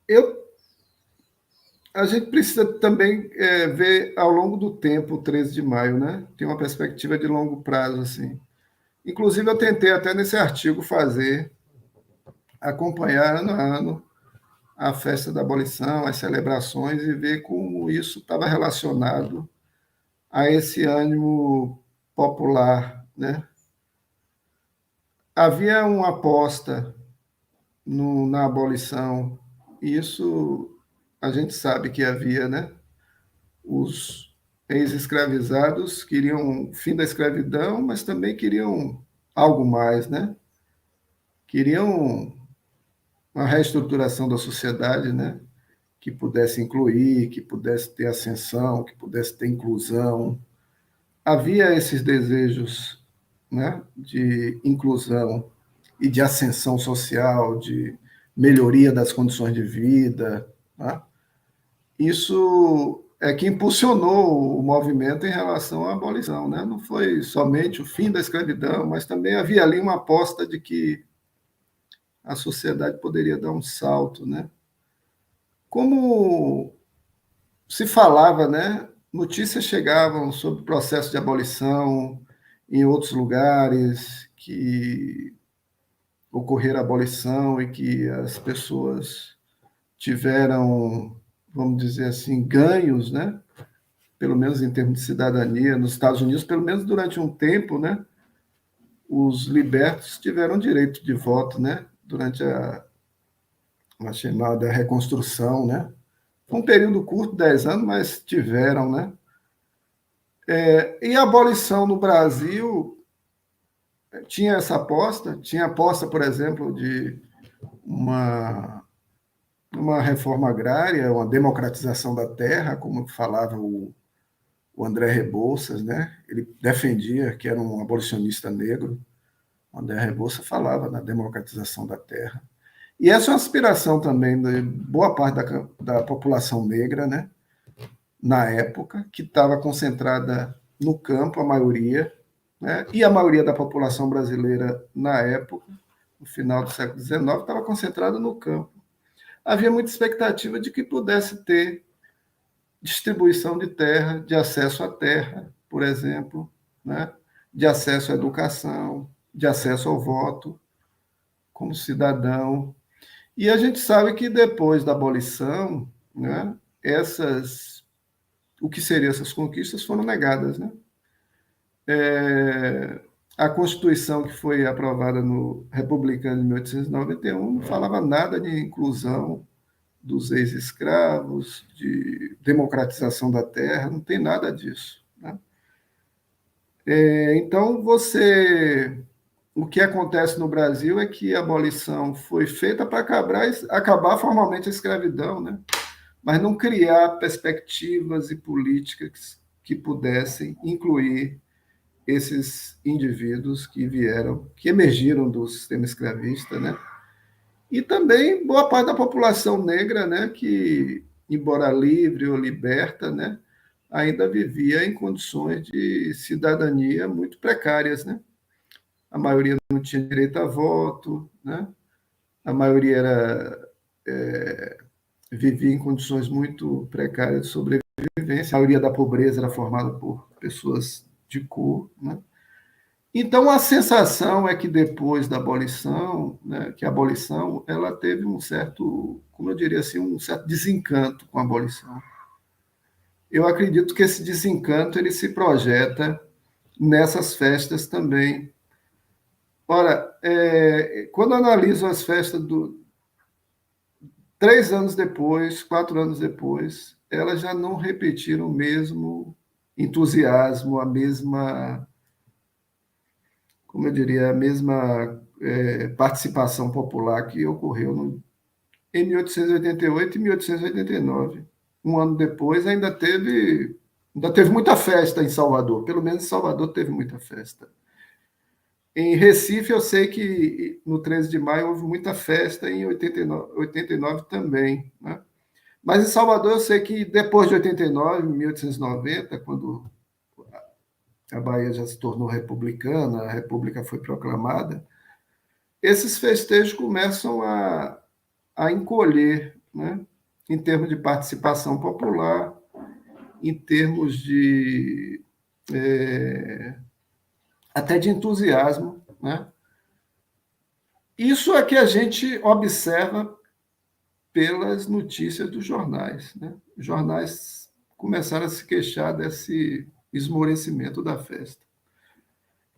Eu, a gente precisa também ver ao longo do tempo o 13 de maio, né? Tem uma perspectiva de longo prazo, assim. Inclusive, eu tentei até nesse artigo acompanhar ano a ano a festa da abolição, as celebrações e ver como isso estava relacionado a esse ânimo popular, né? Havia uma aposta na abolição, e isso a gente sabe que havia, né? Os ex-escravizados queriam o fim da escravidão, mas também queriam algo mais, né? Queriam uma reestruturação da sociedade, né? Que pudesse incluir, que pudesse ter ascensão, que pudesse ter inclusão. Havia esses desejos, né, de inclusão e de ascensão social, de melhoria das condições de vida. Tá? Isso é que impulsionou o movimento em relação à abolição. Né? Não foi somente o fim da escravidão, mas também havia ali uma aposta de que a sociedade poderia dar um salto. Né? Como se falava, né? Notícias chegavam sobre o processo de abolição em outros lugares que ocorrera a abolição e que as pessoas tiveram, vamos dizer assim, ganhos, né? Pelo menos em termos de cidadania, nos Estados Unidos, pelo menos durante um tempo, né? Os libertos tiveram direito de voto, né? Durante a chamada reconstrução, né? Foi um período curto, 10 anos, mas tiveram, né? E a abolição no Brasil tinha aposta, por exemplo, de uma, uma reforma agrária, uma democratização da terra, como falava o André Rebouças, né? Ele defendia que era um abolicionista negro. O André Rebouças falava na democratização da terra. E essa é uma aspiração também de boa parte da população negra, né? Na época, que estava concentrada no campo, a maioria, né? E a maioria da população brasileira, na época, no final do século XIX, estava concentrada no campo. Havia muita expectativa de que pudesse ter distribuição de terra, de acesso à terra, por exemplo, né? De acesso à educação, de acesso ao voto como cidadão. E a gente sabe que depois da abolição, né, o que seriam essas conquistas foram negadas. Né? A Constituição que foi aprovada no republicano em 1891 não falava nada de inclusão dos ex-escravos, de democratização da terra, não tem nada disso. Né? Então, o que acontece no Brasil é que a abolição foi feita para acabar formalmente a escravidão, né? Mas não criar perspectivas e políticas que pudessem incluir esses indivíduos que emergiram do sistema escravista, né? E também boa parte da população negra, né, que, embora livre ou liberta, né, ainda vivia em condições de cidadania muito precárias, né? A maioria não tinha direito a voto, né? A maioria vivia em condições muito precárias de sobrevivência. A maioria da pobreza era formada por pessoas de cor, né? Então, a sensação é que depois da abolição, né, que a abolição ela teve um certo, como eu diria assim, um certo desencanto com a abolição. Eu acredito que esse desencanto ele se projeta nessas festas também. Ora, quando analiso as festas 3 anos depois, 4 anos depois, elas já não repetiram o mesmo entusiasmo, a mesma, como eu diria, a mesma participação popular que ocorreu em 1888 e 1889. Um ano depois ainda teve muita festa em Salvador, pelo menos em Salvador teve muita festa. Em Recife, eu sei que no 13 de maio houve muita festa, em 89 também. Né? Mas em Salvador, eu sei que depois de 89, 1890, quando a Bahia já se tornou republicana, a República foi proclamada, esses festejos começam a encolher, né? Em termos de participação popular, em termos de até de entusiasmo, né? Isso é que a gente observa pelas notícias dos jornais, né? Os jornais começaram a se queixar desse esmorecimento da festa.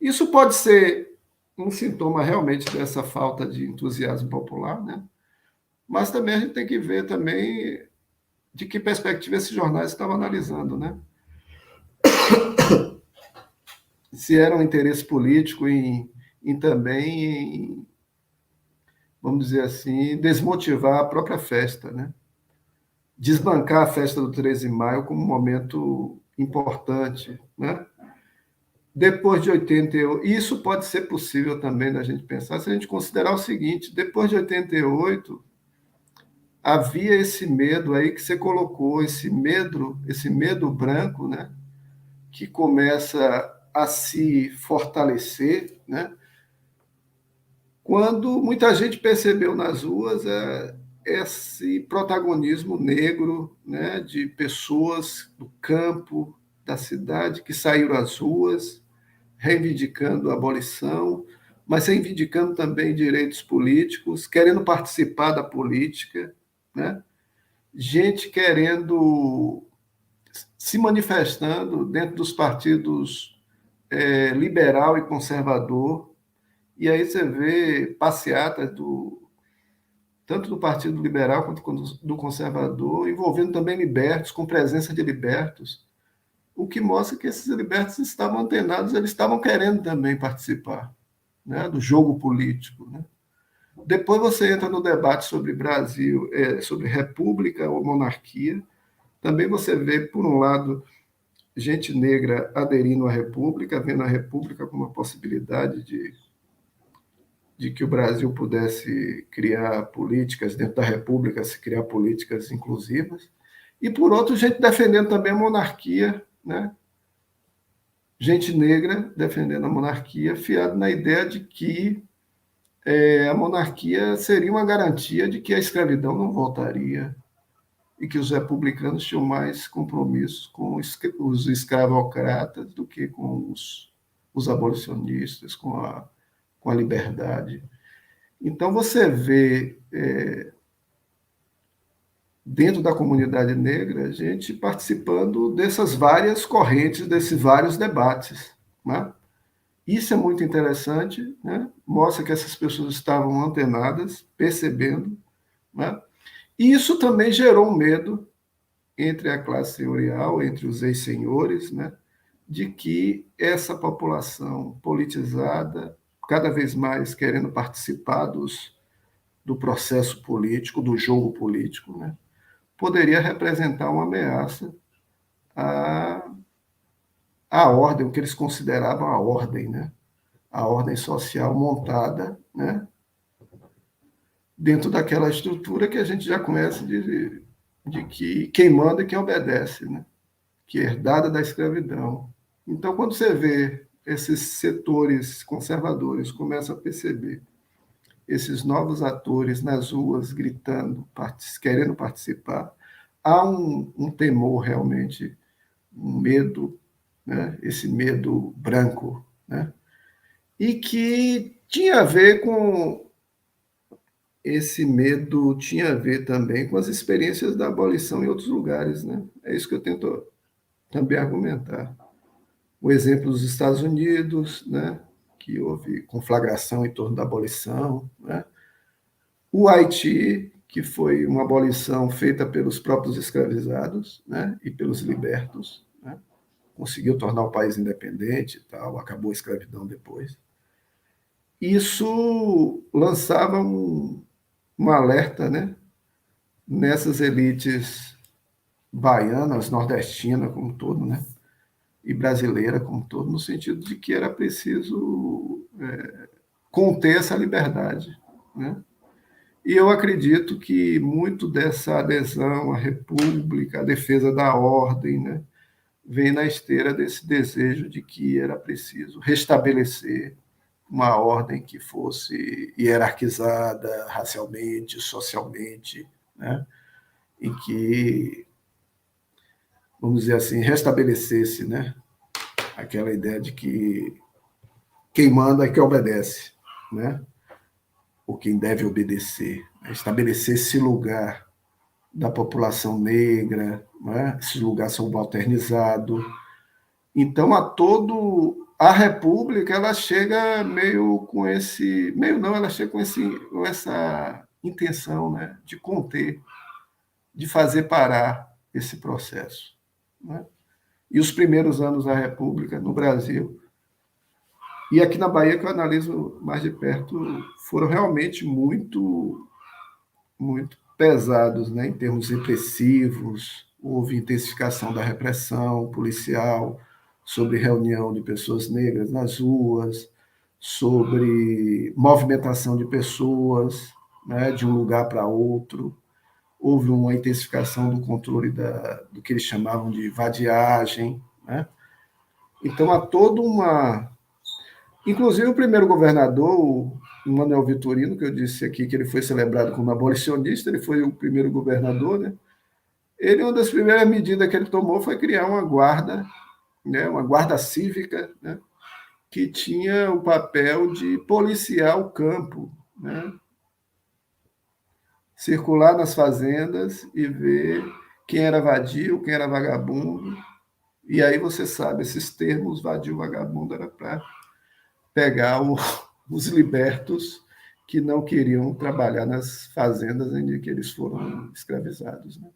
Isso pode ser um sintoma realmente dessa falta de entusiasmo popular, né? Mas também a gente tem que ver também de que perspectiva esses jornais estavam analisando, né? Se era um interesse político em também, vamos dizer assim, desmotivar a própria festa, né? Desbancar a festa do 13 de maio como um momento importante, né? Depois de 88, isso pode ser possível também da gente pensar, se a gente considerar o seguinte: depois de 88, havia esse medo aí que você colocou, esse medo branco, né? Que começa a se fortalecer, né? Quando muita gente percebeu nas ruas esse protagonismo negro, né, de pessoas do campo, da cidade, que saíram às ruas, reivindicando a abolição, mas reivindicando também direitos políticos, querendo participar da política, né? Gente querendo se manifestando dentro dos partidos liberal e conservador. E aí você vê passeatas tanto do Partido Liberal quanto do Conservador, envolvendo também libertos, com presença de libertos, o que mostra que esses libertos estavam antenados, eles estavam querendo também participar, né, do jogo político. Né? Depois você entra no debate sobre Brasil, sobre república ou monarquia, também você vê, por um lado, gente negra aderindo à república, vendo a república como uma possibilidade de que o Brasil pudesse criar políticas, dentro da República, se criar políticas inclusivas, e, por outro, gente defendendo também a monarquia, né? Gente negra defendendo a monarquia, fiado na ideia de que a monarquia seria uma garantia de que a escravidão não voltaria e que os republicanos tinham mais compromissos com os escravocratas do que com os abolicionistas, com a liberdade. Então, você vê, dentro da comunidade negra, a gente participando dessas várias correntes, desses vários debates. Né? Isso é muito interessante, né? Mostra que essas pessoas estavam antenadas, percebendo. Né? E isso também gerou um medo entre a classe senhorial, entre os ex-senhores, né? De que essa população politizada, cada vez mais querendo participar do processo político, do jogo político, né? Poderia representar uma ameaça à, à ordem, o que eles consideravam a ordem, né? A ordem social montada, né? Dentro daquela estrutura que a gente já conhece de que quem manda é quem obedece, né? Que é herdada da escravidão. Então, quando você vê esses setores conservadores começam a perceber esses novos atores nas ruas gritando, querendo participar, há um temor realmente, um medo, né? Esse medo branco, né? E que tinha a ver com esse medo, tinha a ver também com as experiências da abolição em outros lugares, né? É isso que eu tento também argumentar. O exemplo dos Estados Unidos, né? Que houve conflagração em torno da abolição, né? O Haiti, que foi uma abolição feita pelos próprios escravizados, né? E pelos libertos, né? Conseguiu tornar o país independente e tal, acabou a escravidão depois. Isso lançava um alerta, né? Nessas elites baianas, nordestinas como um todo, né? E brasileira como um todo, no sentido de que era preciso conter essa liberdade, né? E eu acredito que muito dessa adesão à República, à defesa da ordem, né, vem na esteira desse desejo de que era preciso restabelecer uma ordem que fosse hierarquizada racialmente, socialmente, né, em que, vamos dizer assim, restabelecesse, né, aquela ideia de que quem manda é que obedece, né, ou quem deve obedecer, estabelecer esse lugar da população negra, né, esse lugar subalternizado. Então, a República, ela chega meio com esse, meio não, ela chega com essa intenção, né, de conter, de fazer parar esse processo, né? E os primeiros anos da República no Brasil e aqui na Bahia, que eu analiso mais de perto, foram realmente muito pesados, né, em termos repressivos. Houve intensificação da repressão policial sobre reunião de pessoas negras nas ruas, sobre movimentação de pessoas, né, de um lugar para outro. Houve uma intensificação do controle do que eles chamavam de vadiagem, né? Então, há toda uma... Inclusive, o primeiro governador, o Manuel Vitorino, que eu disse aqui que ele foi celebrado como abolicionista, ele foi o primeiro governador, né? Ele, uma das primeiras medidas que ele tomou foi criar uma guarda, né? Uma guarda cívica, né? Que tinha o papel de policiar o campo, né? Circular nas fazendas e ver quem era vadio, quem era vagabundo. E aí você sabe, esses termos, vadio, vagabundo, era para pegar os libertos que não queriam trabalhar nas fazendas em que eles foram escravizados, né?